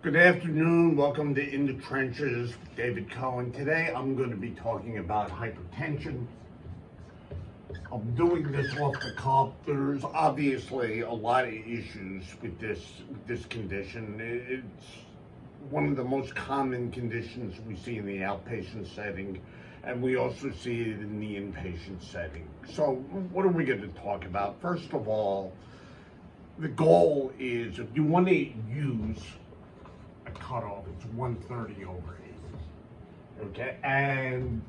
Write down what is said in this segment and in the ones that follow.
Good afternoon. Welcome to In the Trenches with David Cohen. Today I'm going to be talking about hypertension. I'm doing this off the cuff. There's obviously a lot of issues with this condition. It's one of the most common conditions we see in the outpatient setting, and we also see it in the inpatient setting. So what are we going to talk about? First of all, the goal is if you want to use a cutoff, it's 130 over 80. Okay, and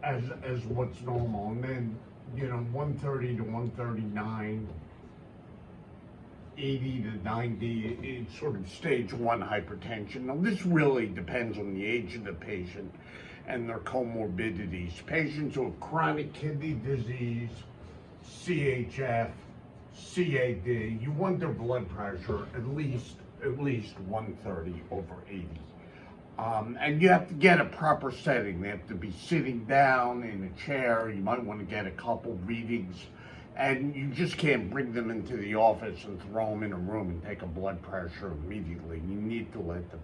as what's normal, and then 130 to 139, 80 to 90, it's sort of stage 1 hypertension. Now this really depends on the age of the patient and their comorbidities. Patients who have chronic kidney disease, CHF, CAD, you want their blood pressure at least 130 over 80. And you have to get a proper setting. They have to be sitting down in a chair. You might want to get a couple readings, and you just can't bring them into the office and throw them in a room and take a blood pressure immediately. You need to let the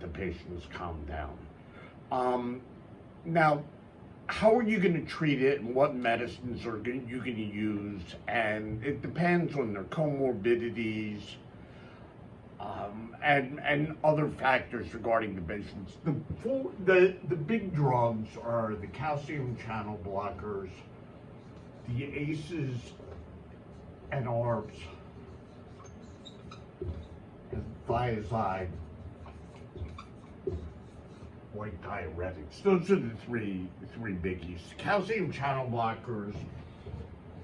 patients calm down. Now, how are you going to treat it, and what medicines are you going to use? And it depends on their comorbidities and other factors regarding the patients. The big drugs are the calcium channel blockers, the ACEs and ARBs, and thiazide, like diuretics. Those are the three biggies. Calcium channel blockers,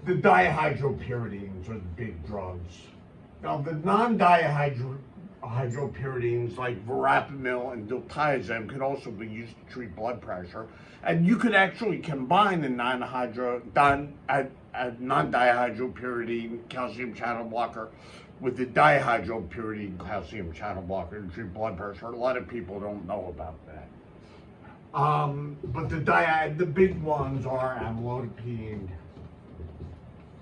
the dihydropyridines are the big drugs. Now the non-dihydropyridines like verapamil and diltiazem can also be used to treat blood pressure, and you could actually combine the non-dihydropyridine calcium channel blocker with the dihydropyridine calcium channel blocker to treat blood pressure. A lot of people don't know about that. But the big ones are amlodipine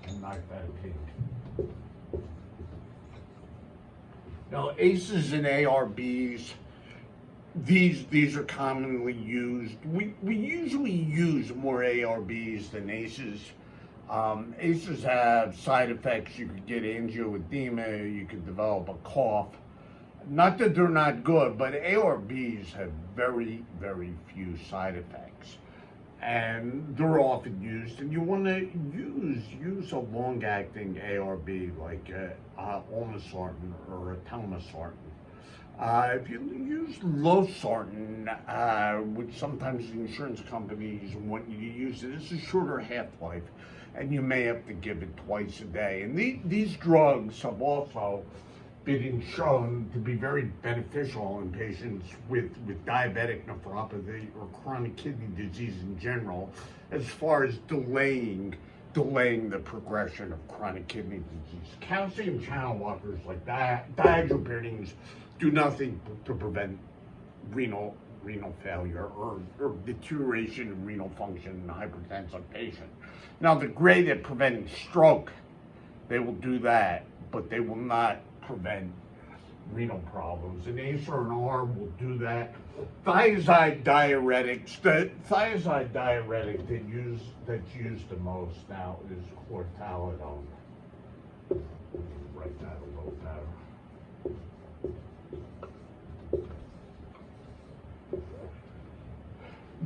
and nifedipine. Now, ACEs and ARBs, these are commonly used. We usually use more ARBs than ACEs. ACEs have side effects. You could get angioedema, you could develop a cough. Not that they're not good, but ARBs have very, very few side effects. And they're often used, and you want to use a long-acting ARB like olmesartan or telmisartan. If you use losartan, which sometimes the insurance companies want you to use it, it's a shorter half-life, and you may have to give it twice a day. And these drugs have also been shown to be very beneficial in patients with diabetic nephropathy or chronic kidney disease in general, as far as delaying the progression of chronic kidney disease. Calcium channel blockers like dihydropyridines do nothing to prevent renal failure or deterioration in renal function in a hypertensive patient. Now, they're great at preventing stroke. They will do that, but they will not prevent renal problems. An ACE or an ARB will do that. Thiazide diuretics, the thiazide diuretic that's used the most now is chlorthalidone. Write that a little better.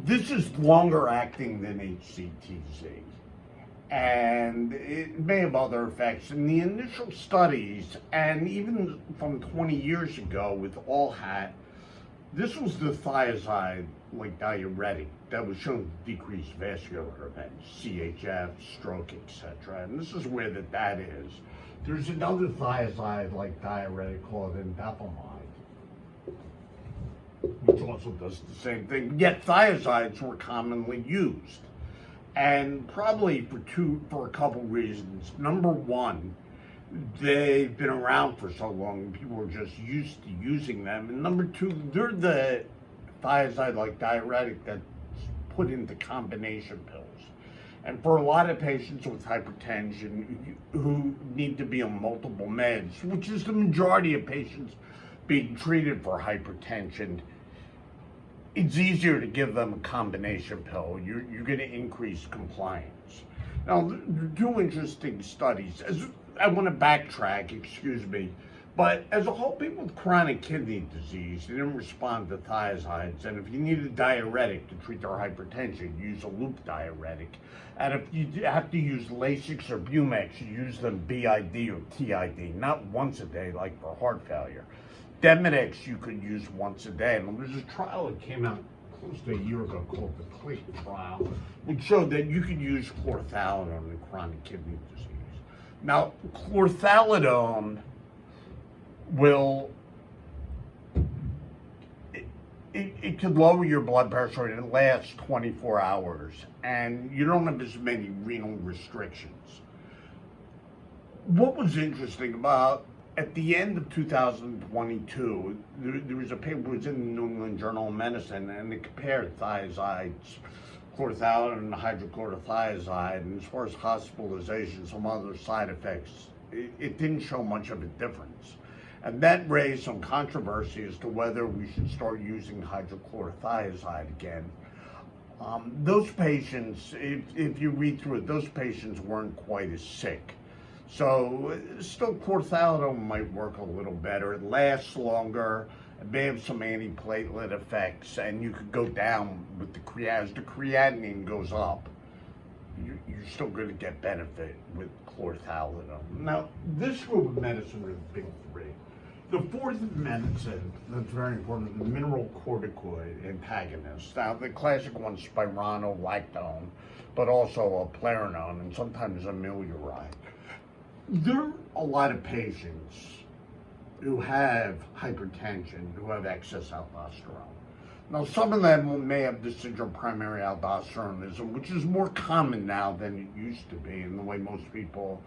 This is longer acting than HCTZ, and it may have other effects. In the initial studies, and even from 20 years ago with ALHAT, this was the thiazide like diuretic that was shown to decrease vascular events, CHF, stroke, etc. And this is where that is. There's another thiazide like diuretic called indapamide, which also does the same thing. Yet thiazides were commonly used. And probably for a couple reasons. Number one, they've been around for so long, people are just used to using them. And number two, they're the thiazide-like diuretic that's put into combination pills. And for a lot of patients with hypertension who need to be on multiple meds, which is the majority of patients being treated for hypertension, it's easier to give them a combination pill. You're going to increase compliance. Now, there are two interesting studies. I want to backtrack, excuse me, but as a whole, people with chronic kidney disease, they didn't respond to thiazides, and if you need a diuretic to treat their hypertension, use a loop diuretic. And if you have to use Lasix or Bumex, you use them BID or TID, not once a day like for heart failure. Demodex you could use once a day. And there's a trial that came out close to a year ago called the CLIC trial, which showed that you could use chlorthalidone in chronic kidney disease. Now, chlorthalidone will, it could lower your blood pressure and it lasts 24 hours and you don't have as many renal restrictions. What was interesting about at the end of 2022, there was a paper, it was in the New England Journal of Medicine, and it compared thiazides, chlorthalidone and hydrochlorothiazide, and as far as hospitalization, some other side effects, it didn't show much of a difference. And that raised some controversy as to whether we should start using hydrochlorothiazide again. Those patients, if you read through it, those patients weren't quite as sick. So still chlorthalidone might work a little better. It lasts longer. It may have some antiplatelet effects, and you could go down with the creatinine. As the creatinine goes up, you're still going to get benefit with chlorthalidone. Now, this group of medicine are the big three. The fourth medicine that's very important is the mineralocorticoid antagonists. Now, the classic one's spironolactone, but also a Eplerenone and sometimes amiluride. There are a lot of patients who have hypertension, who have excess aldosterone. Now, some of them may have the syndrome primary aldosteronism, which is more common now than it used to be in the way most people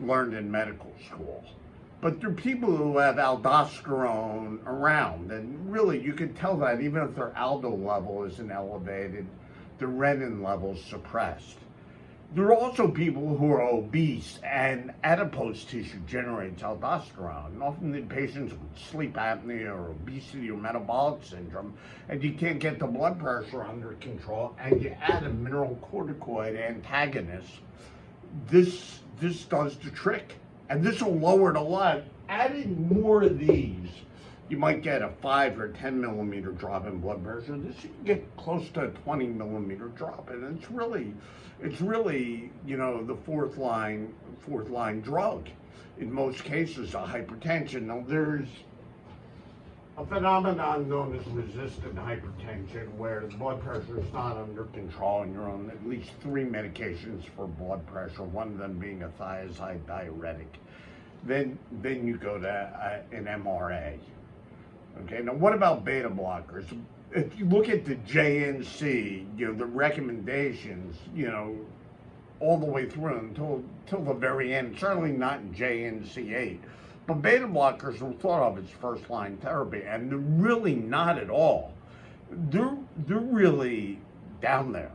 learned in medical school. But there are people who have aldosterone around, and really you can tell that even if their aldo level isn't elevated, the renin level is suppressed. There are also people who are obese, and adipose tissue generates aldosterone. And often in patients with sleep apnea or obesity or metabolic syndrome, and you can't get the blood pressure under control, and you add a mineralocorticoid antagonist, this does the trick. And this will lower it a lot. Adding more of these, you might get a 5 or 10 millimeter drop in blood pressure. This you can get close to a 20 millimeter drop, and it's really, you know, the fourth line drug in most cases of hypertension. Now, there's a phenomenon known as resistant hypertension, where the blood pressure is not under control, and you're on at least 3 medications for blood pressure, one of them being a thiazide diuretic. Then you go to an MRA. Okay, now what about beta blockers? If you look at the JNC, you know, the recommendations, you know, all the way through until the very end, certainly not in JNC8. But beta blockers are thought of as first-line therapy, and they're really not at all. They're really down there,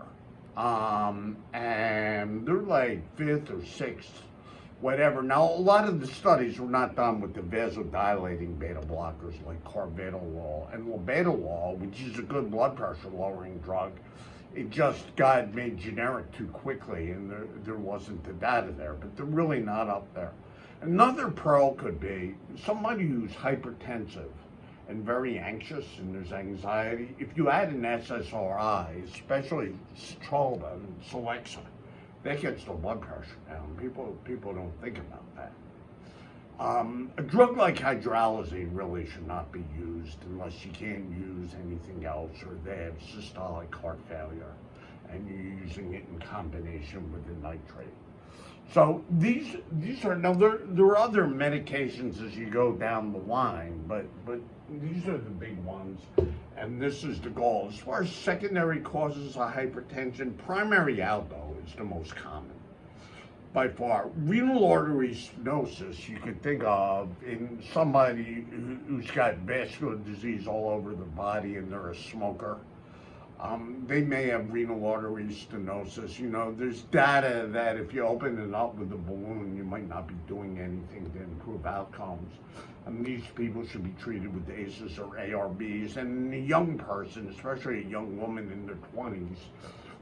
and they're like 5th or 6th, whatever. Now, a lot of the studies were not done with the vasodilating beta blockers like carvedilol and labetalol, which is a good blood pressure lowering drug. It just got made generic too quickly, and there wasn't the data there, but they're really not up there. Another pearl could be somebody who's hypertensive and very anxious and there's anxiety. If you add an SSRI, especially Citralda and Celexa, that gets the blood pressure down. People don't think about that. A drug like hydralazine really should not be used unless you can't use anything else or they have systolic heart failure and you're using it in combination with the nitrate. So these are, now there are other medications as you go down the line, but these are the big ones, and this is the goal. As far as secondary causes of hypertension, primary aldo is the most common by far. Renal artery stenosis you could think of in somebody who's got vascular disease all over the body and they're a smoker. They may have renal artery stenosis. You know, there's data that if you open it up with a balloon, you might not be doing anything to improve outcomes. And these people should be treated with ACEs or ARBs. And a young person, especially a young woman in their 20s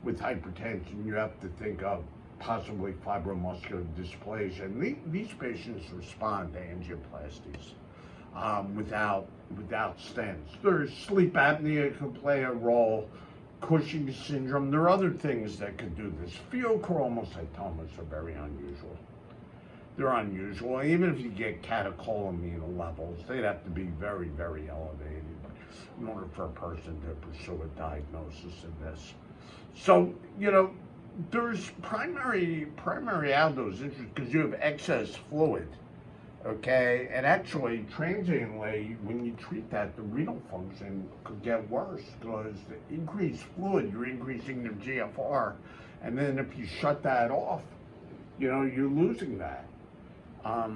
with hypertension, you have to think of possibly fibromuscular dysplasia. And these patients respond to angioplasties without stents. There's sleep apnea can play a role, Cushing's syndrome. There are other things that could do this. Pheochromocytomas are very unusual. They're unusual. Even if you get catecholamine levels, they'd have to be very, very elevated in order for a person to pursue a diagnosis of this. So, you know, there's primary outdoors issues because you have excess fluid. Okay, and actually, transiently, when you treat that, the renal function could get worse because the increased fluid, you're increasing your GFR, and then if you shut that off, you know, you're losing that. I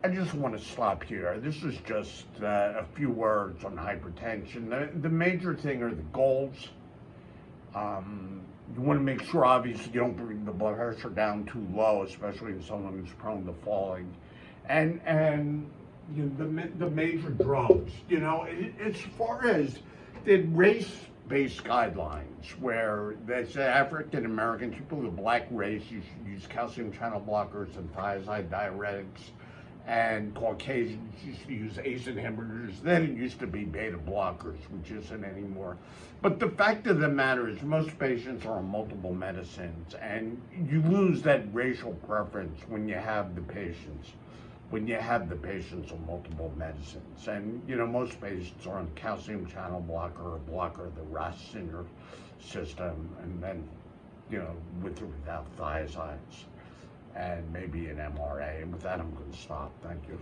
just want to stop here. This is just a few words on hypertension. The major thing are the goals. You want to make sure, obviously, you don't bring the blood pressure down too low, especially in someone who's prone to falling. And you know, the major drugs, you know, as far as the race-based guidelines, where they say African Americans, people of the black race, you should use calcium channel blockers and thiazide diuretics, and Caucasians used to use ACE inhibitors. Then it used to be beta blockers, which isn't anymore. But the fact of the matter is most patients are on multiple medicines, and you lose that racial preference when you have the patients on multiple medicines. And, you know, most patients are on calcium channel blocker or blocker of the RAS system, and then, you know, with or without thiazides, and maybe an MRA. And with that, I'm going to stop. Thank you.